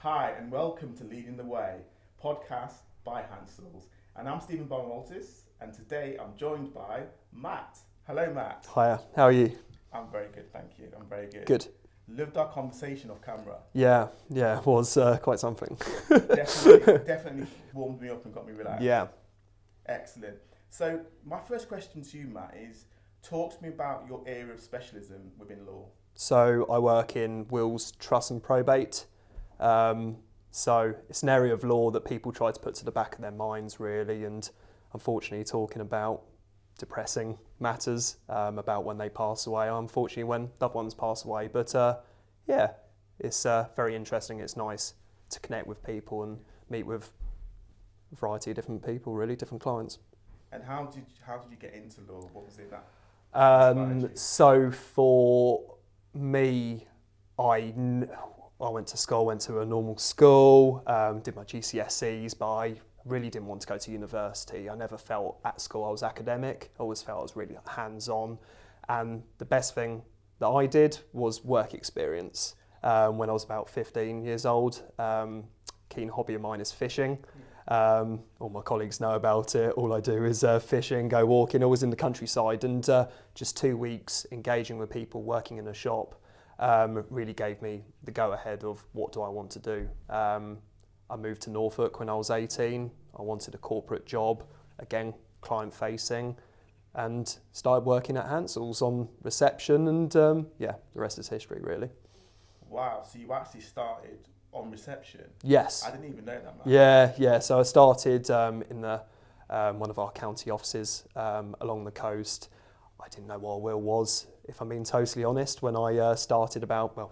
Hi, and welcome to Leading the Way, podcast by Hansells. And I'm Stephen Balmer-Walters, and today I'm joined by Matt. Hello, Matt. Hiya, how are you? I'm very good, thank you. I'm very good. Good. Loved our conversation off camera. Yeah, it was quite something. Definitely warmed me up and got me relaxed. Yeah. Excellent. So my first question to you, Matt, is talk to me about your area of specialism within law. So I work in wills, trust and probate. So it's an area of law that people try to put to the back of their minds, really, and unfortunately talking about depressing matters, about when they pass away, unfortunately when loved ones pass away. But yeah, it's very interesting. It's nice to connect with people and meet with a variety of different people, really, different clients. And how did you get into law? What was it that inspired you? So for me, I went to school, went to a normal school, did my GCSEs, but I really didn't want to go to university. I never felt at school I was academic. I always felt I was really hands-on. And the best thing that I did was work experience. When I was about 15 years old, keen hobby of mine is fishing. All my colleagues know about it. All I do is fishing, go walking, always in the countryside. And just 2 weeks engaging with people, working in a shop, really gave me the go-ahead of what do I want to do. I moved to Norfolk when I was 18. I wanted a corporate job, again, client-facing, and started working at Hansells on reception, and the rest is history, really. Wow, so you actually started on reception? Yes. I didn't even know that, man. Yeah. So I started in the one of our county offices along the coast. I didn't know what a will was, if I'm being totally honest, when I started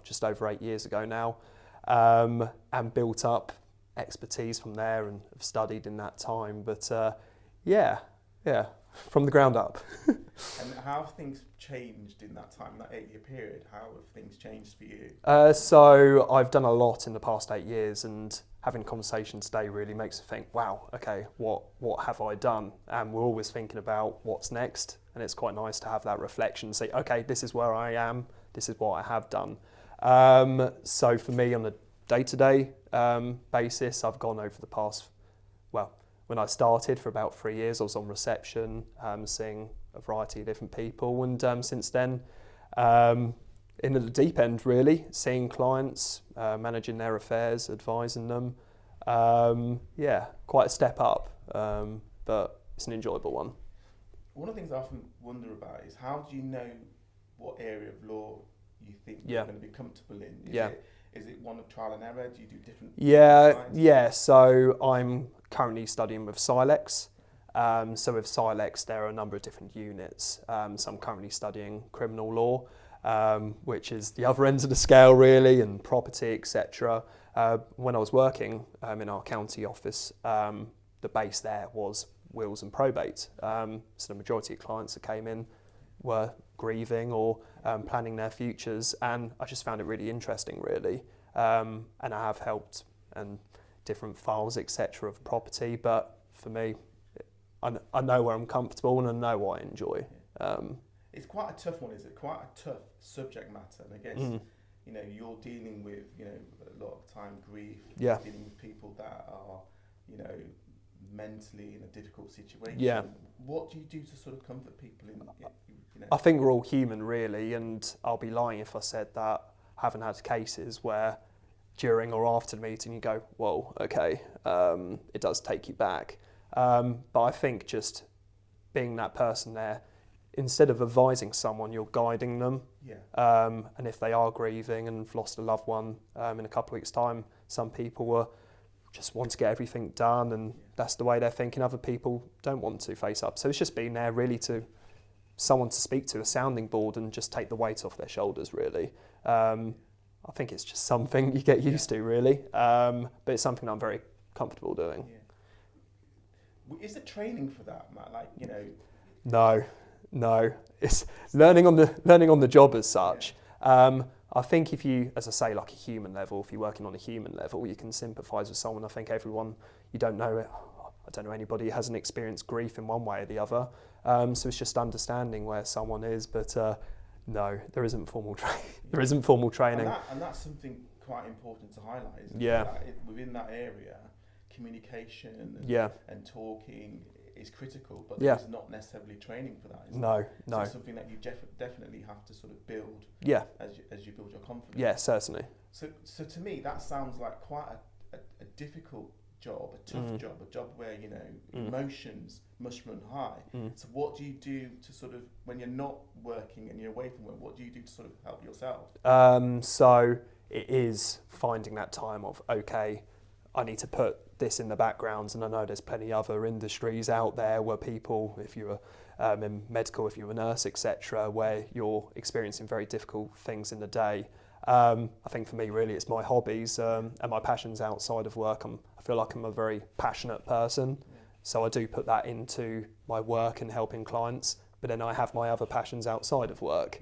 just over 8 years ago now, and built up expertise from there and have studied in that time. But from the ground up. And how have things changed in that time, that 8-year period? How have things changed for you? So I've done a lot in the past 8 years, and having conversations today really makes me think, wow, okay, what have I done? And we're always thinking about what's next, and it's quite nice to have that reflection and say, okay, this is where I am, this is what I have done. So for me, on a day-to-day basis, I've gone over the past, when I started for about 3 years, I was on reception, seeing a variety of different people, and since then, in the deep end, really, seeing clients, managing their affairs, advising them. Quite a step up, but it's an enjoyable one. One of the things I often wonder about is how do you know what area of law you think you're going to be comfortable in? Is it one of trial and error? Do you do different? So I'm currently studying with Silex. So with Silex, there are a number of different units. So I'm currently studying criminal law, which is the other end of the scale, really, and property, etc. When I was working in our county office, the base there was wills and probate. So the majority of clients that came in were grieving or planning their futures, and I just found it really interesting, really. And I have helped and different files, etc., of property, but for me, I know where I'm comfortable and I know what I enjoy. It's quite a tough one, is it? Quite a tough subject matter, and I guess you're dealing with a lot of time grief, dealing with people that are mentally in a difficult situation. Yeah. What do you do to sort of comfort people in? I think we're all human, really, and I'll be lying if I said that I haven't had cases where during or after the meeting you go, whoa, okay, it does take you back. But I think just being that person there, instead of advising someone, you're guiding them. And if they are grieving and have lost a loved one in a couple of weeks' time, some people just want to get everything done, and that's the way they're thinking. Other people don't want to face up. So it's just being there really to someone to speak to, a sounding board, and just take the weight off their shoulders, really. I think it's just something you get used to, really. But it's something I'm very comfortable doing. Is there training for that, Matt? No. It's learning on the job as such. I think if you, as I say, like a human level, if you're working on a human level, you can sympathise with someone. I think everyone, I don't know anybody who hasn't experienced grief in one way or the other. So it's just understanding where someone is. But no, there isn't formal training. And that's something quite important to highlight. Isn't Yeah. it? That within that area, communication and talking is critical, but there's not necessarily training for that. No. So it's something that you definitely have to sort of build. Yeah. As you build your confidence. Yeah, certainly. So to me, that sounds like quite a difficult job, a tough job, a job where emotions must run high. So what do you do to sort of, when you're not working and you're away from work, what do you do to sort of help yourself? So it is finding that time of, okay, I need to put this in the background, and I know there's plenty other industries out there where people, if you're in medical, if you're a nurse, etc., where you're experiencing very difficult things in the day. I think for me, really, it's my hobbies and my passions outside of work. I feel like I'm a very passionate person, so I do put that into my work and helping clients, but then I have my other passions outside of work.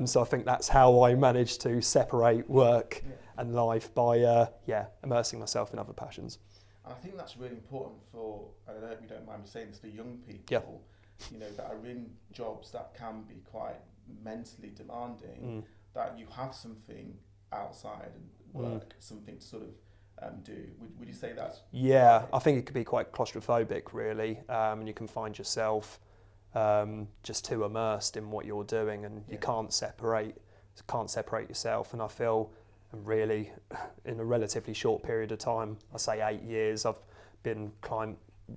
So I think that's how I manage to separate work and life by immersing myself in other passions. And I think that's really important for, and I hope you don't mind me saying this, for young people, that are in jobs that can be quite mentally demanding, that you have something outside and work, something to sort of do. Would you say that's right? Right? I think it could be quite claustrophobic, really, and you can find yourself just too immersed in what you're doing, and you can't separate yourself. And I feel, really, in a relatively short period of time, I say 8 years, I've been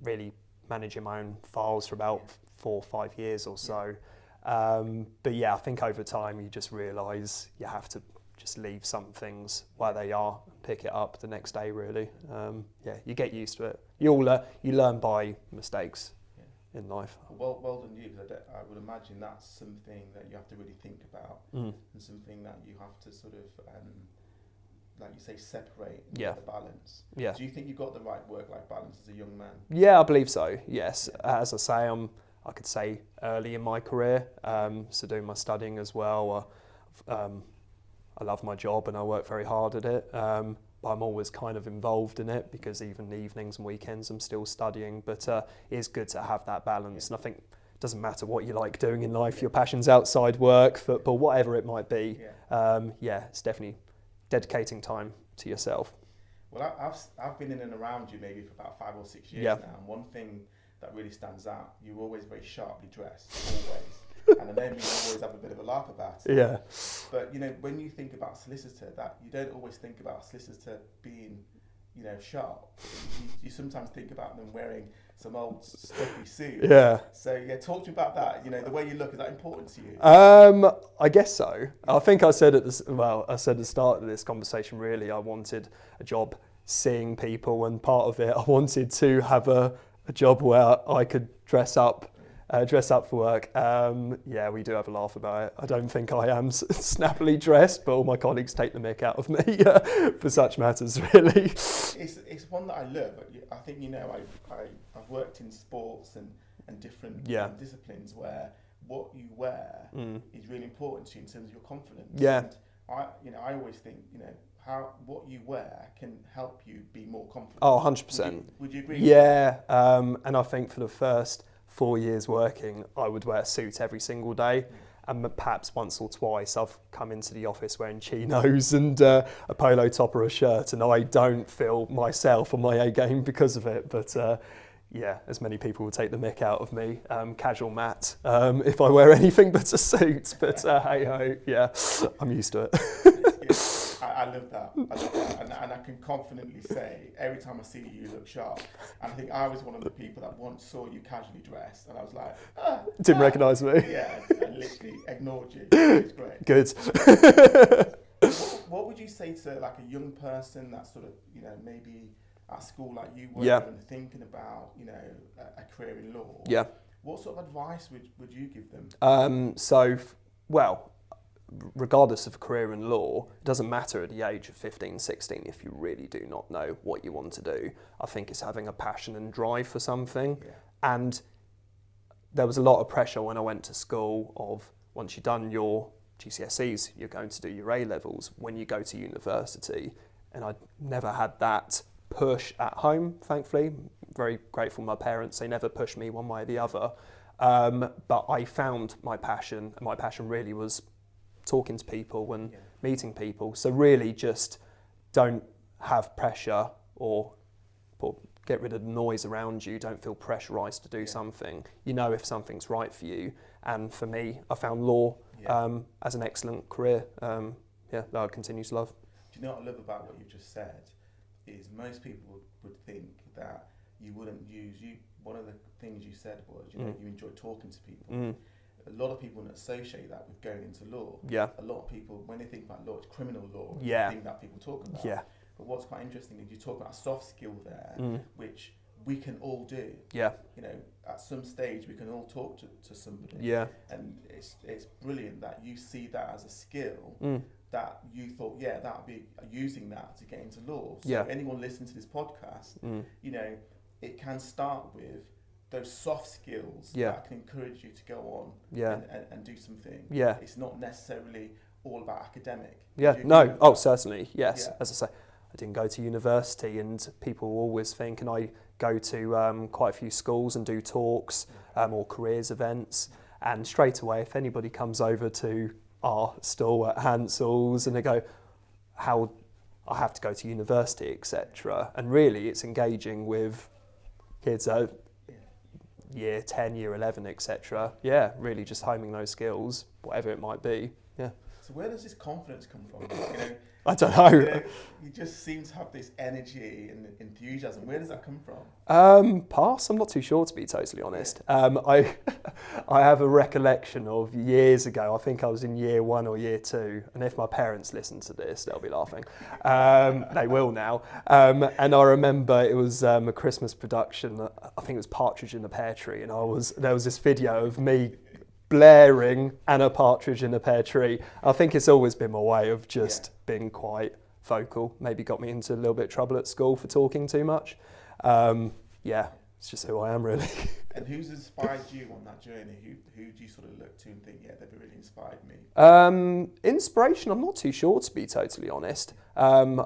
really managing my own files for about 4 or 5 years or so. But I think over time you just realise you have to just leave some things where they are and pick it up the next day, really. You get used to it. You learn by mistakes in life. Well done you, because I would imagine that's something that you have to really think about, and something that you have to sort of, like you say, separate the balance. Yeah. Do you think you got the right work-life balance as a young man? Yeah, I believe so, yes. As I say, I could say early in my career, so doing my studying as well. I love my job and I work very hard at it, but I'm always kind of involved in it, because even evenings and weekends I'm still studying, but it is good to have that balance. And I think it doesn't matter what you like doing in life, your passion's outside work, football, whatever it might be, it's definitely dedicating time to yourself. Well, I've been in and around you maybe for about 5 or 6 years now, and one thing that really stands out, you're always very sharply dressed, always. And then we always have a bit of a laugh about it. Yeah. But, when you think about solicitor, that you don't always think about solicitor being, sharp. You sometimes think about them wearing some old stuffy suit. Yeah. So, talk to me about that. The way you look, is that important to you? I guess so. I think I said at the start of this conversation, really, I wanted a job seeing people, and part of it, I wanted to have a job where I could dress up for work. We do have a laugh about it. I don't think I am snappily dressed, but all my colleagues take the mick out of me for such matters, really. It's one that I love. I think, I've worked in sports and different disciplines where what you wear is really important to you in terms of your confidence. Yeah. And I always think, how what you wear can help you be more confident. Oh, 100%. Would you agree? Yeah, and I think for the first 4 years working, I would wear a suit every single day, and perhaps once or twice I've come into the office wearing chinos and a polo top or a shirt, and I don't feel myself on my A game because of it. But as many people will take the mick out of me, casual Matt, if I wear anything but a suit. But hey ho, I'm used to it. I love that. And I can confidently say, every time I see you, you look sharp. And I think I was one of the people that once saw you casually dressed, and I was like, didn't recognise me. Yeah, I literally ignored you. It's great. Good. What would you say to like a young person that's sort of, maybe at school like you were and thinking about, a career in law? Yeah. What sort of advice would you give them? Regardless of career in law, it doesn't matter at the age of 15, 16 if you really do not know what you want to do. I think it's having a passion and drive for something. Yeah. And there was a lot of pressure when I went to school of, once you've done your GCSEs, you're going to do your A-levels when you go to university. And I never had that push at home, thankfully. Very grateful my parents, they never pushed me one way or the other. But I found my passion, and my passion really was talking to people and meeting people. So really just don't have pressure or get rid of the noise around you. Don't feel pressurised to do something. You know if something's right for you. And for me, I found law as an excellent career. That I continue to love. Do you know what I love about what you've just said? Is most people would think that you wouldn't use you. One of the things you said was, you know, you enjoy talking to people. A lot of people associate that with going into law. Yeah. A lot of people, when they think about law, it's criminal law. Yeah. The thing that people talk about. Yeah. But what's quite interesting is you talk about a soft skill there, which we can all do. Yeah. You know, at some stage we can all talk to somebody. Yeah. And it's brilliant that you see that as a skill that you thought, that would be using that to get into law. So anyone listening to this podcast, you know, it can start with those soft skills that can encourage you to go on and do something. Yeah. It's not necessarily all about academic. No. Certainly. Yes. Yeah. As I say, I didn't go to university, and people always think, and I go to quite a few schools and do talks or careers events, and straight away, if anybody comes over to our stall at Hansells and they go, how I have to go to university, etc. And really it's engaging with kids at year 10, year 11, etc. Yeah, really just homing those skills, whatever it might be. Yeah. So where does this confidence come from? You know, I don't know. You just seem to have this energy and enthusiasm. Where does that come from? Pass. I'm not too sure, to be totally honest. I have a recollection of years ago. I think I was in year 1 or year 2, and if my parents listen to this, they'll be laughing. They will now. And I remember it was a Christmas production. I think it was Partridge in a Pear Tree, and there was this video of me blaring and a partridge in a pear tree. I think it's always been my way of just being quite vocal. Maybe got me into a little bit of trouble at school for talking too much. It's just who I am, really. And who's inspired you on that journey? Who do you sort of look to and think, they've really inspired me? Inspiration, I'm not too sure, to be totally honest. In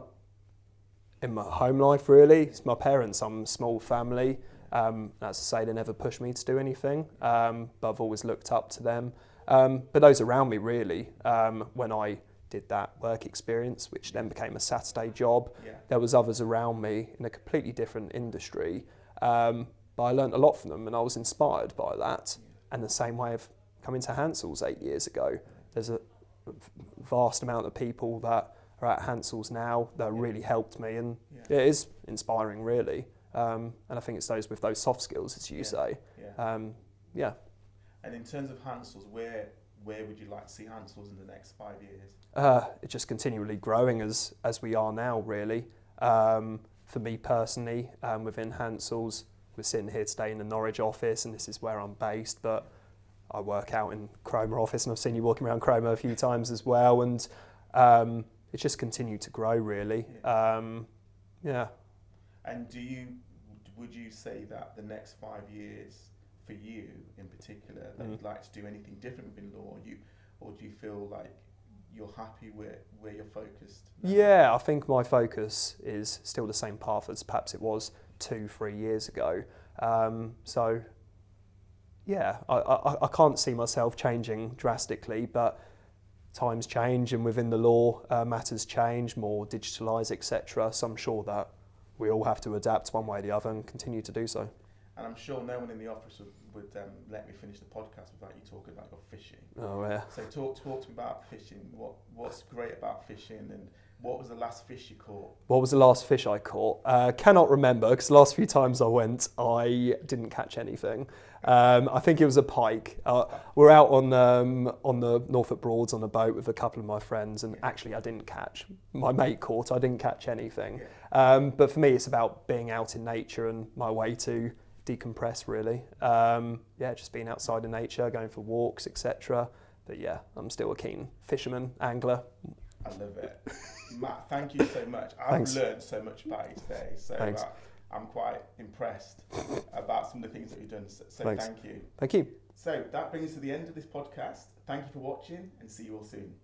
my home life, really, it's my parents. I'm a small family. As I say, they never pushed me to do anything, but I've always looked up to them. But those around me, really, when I did that work experience, which then became a Saturday job, there was others around me in a completely different industry, but I learnt a lot from them and I was inspired by that. And the same way of coming to Hansells 8 years ago, there's a vast amount of people that are at Hansells now that really helped me, and it is inspiring, really. And I think it's those with those soft skills, as you say. And in terms of Hansells, where would you like to see Hansells in the next 5 years? It's just continually growing as we are now, really. For me personally, within Hansells, we're sitting here today in the Norwich office, and this is where I'm based, but I work out in Cromer office, and I've seen you walking around Cromer a few times as well, and it's just continued to grow, really. And would you say that the next 5 years for you in particular, that you'd like to do anything different within law, or do you feel like you're happy where you're focused now? Yeah, I think my focus is still the same path as perhaps it was 2-3 years ago. I can't see myself changing drastically, but times change, and within the law, matters change, more digitalised, etc. So I'm sure that we all have to adapt one way or the other and continue to do so. And I'm sure no one in the office would let me finish the podcast without you talking about your fishing. Oh, yeah. So talk to me about fishing. What's great about fishing, and what was the last fish you caught? What was the last fish I caught? Cannot remember, because the last few times I went, I didn't catch anything. I think it was a pike. We're out on the Norfolk Broads on a boat with a couple of my friends, and actually I didn't catch. My mate caught, I didn't catch anything. But for me, it's about being out in nature and my way to decompress, really. Just being outside in nature, going for walks, etc. But I'm still a keen fisherman, angler. I love it. Matt, thank you so much. I've learned so much about you today. So I'm quite impressed about some of the things that you've done. So thank you. Thank you. So that brings us to the end of this podcast. Thank you for watching, and see you all soon.